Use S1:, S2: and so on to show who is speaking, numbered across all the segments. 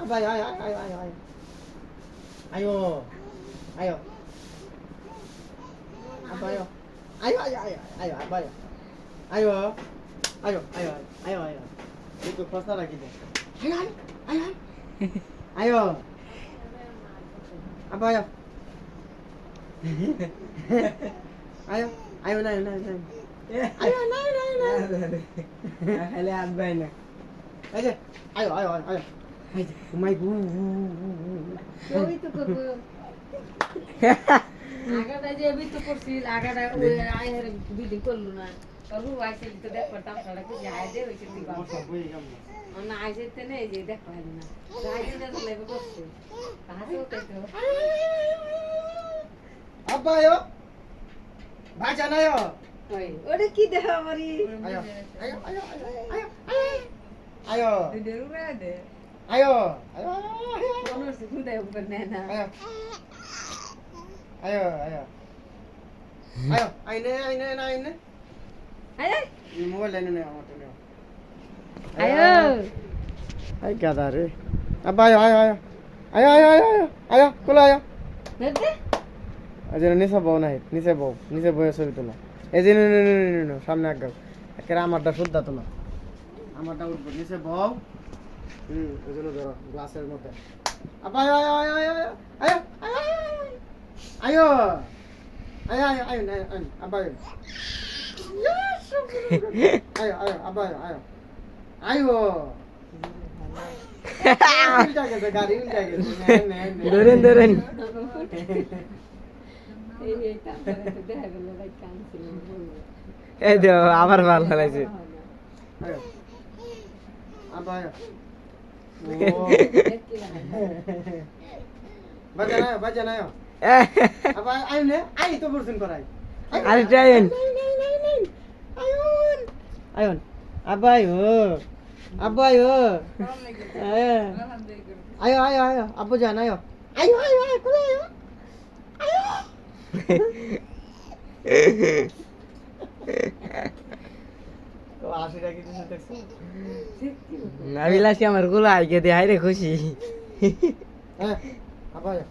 S1: Apa ayo ayo ayo ayo ayo. Ayo. Ayo. Apa ayo. Ayo ayo ayo ayo apa ayo. Ayo. Ayo ayo ayo ayo. Itu pasal lagi deh. Ayo ayo ayo. Ayo. Apa ayo. Ayo ayo naik naik naik. Ayo naik naik naik. Hele abay na. Ayo ayo ayo ayo. Ayo. Umay bu.
S2: ওই তো করবো আগাটা যে আমি তো করছি আগাটা ওই আয়ের বিধি করলো না তবু আইসে তো দেখ করতাম সারা কি যায় দে হইছে তুই বাবা না আইসে তে নেই যে দেখ পাই না আইসে না তো লেগে করছে তাহাতে ওতে তো
S1: Apa ayo. Baca na ayo.
S2: ওই ওরে কি দেখ আমারি
S1: Ayo. Ayo ayo ayo. Ayo. Ayo.
S2: দেরু রে দে
S1: Ayo. Ayo. Ayo.
S2: কোন সে খুদা উপর নে না
S1: Ayo. Ayo, ayo. Ayo, aine, aine, aine.
S2: আয়
S1: Ini mobile ini nih, motor nih.
S2: আয়ো
S1: Ayo, क्या था रे? अब ayo, ayo, ayo. Ayo, ayo, ayo, ayo. Ayo, kulo ayo.
S2: দে
S1: Aja নিচে বউ নাই, নিচে বউ, নিচে বউয়ের ছবি তোলা। এই যে নো সামনে আগাও। একেবারে আমারটা শুদ্ধ তোলা। আমারটা উঠবো, নিচে বউ। ওই জন্য ধরো গ্লাসের মধ্যে। আপ আয় আয় আয় আয় আয় আয় আয় আয় আয় আয় আয় আয় আপ আয় আয় আয় আপ আয় আয় আয় উল্টা গেছে গাড়ি উল্টা গেছে
S3: ধরেন ধরেন
S2: এই এইটা তো দেখা গেল ভাই কানছিল
S3: এই দেও আবার ভালো লাগছে
S1: আয় আপ আয় ও বাজা না আবার আয় নে আয় তো বলছেন করাই
S3: আরে ট্রাইন
S1: আয়ন আয়ন আবায়ো আবায়ো আয়ো আয়ো আয়ো আব্বু জান আয়ো আয়ো আয়ো আয়ো কোলে আয়ো আয়ো তো আশিটা কিছু দেখছো
S3: নাবিলাসি আমার গুলো আইকে দে হাইরে খুশি
S1: হ্যাঁ আবায়ো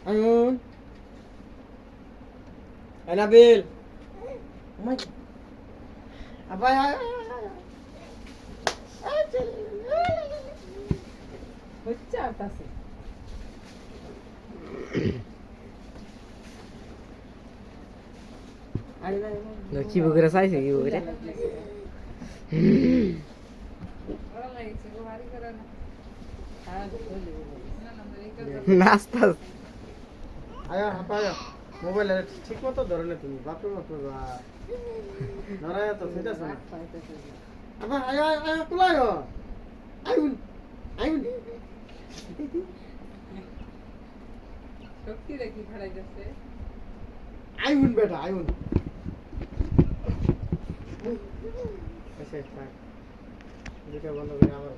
S1: ion Nabil. Oh my. Apa ya?
S2: হচ্ছে আতাছে
S3: কি বুকরে চাইছে কি বুকরে
S2: ভালো লাগছে গো বাড়ি করে না আর বলি না না এই কথা
S3: নাস্তা
S1: Ayo, apa ya? Mobil ঠিক মতো ধরে না তুমি বাপরে বাপরে বাপ নরায়া তো সেটা শোনা আবার আয় আয় আয় কুলায়ো আয়ুন আয়ুন
S2: শক্তি রাখি খাড়াই যাচ্ছে
S1: আয়ুন বেটা আয়ুন এসে থাক যেটা বন্ধ করে আবার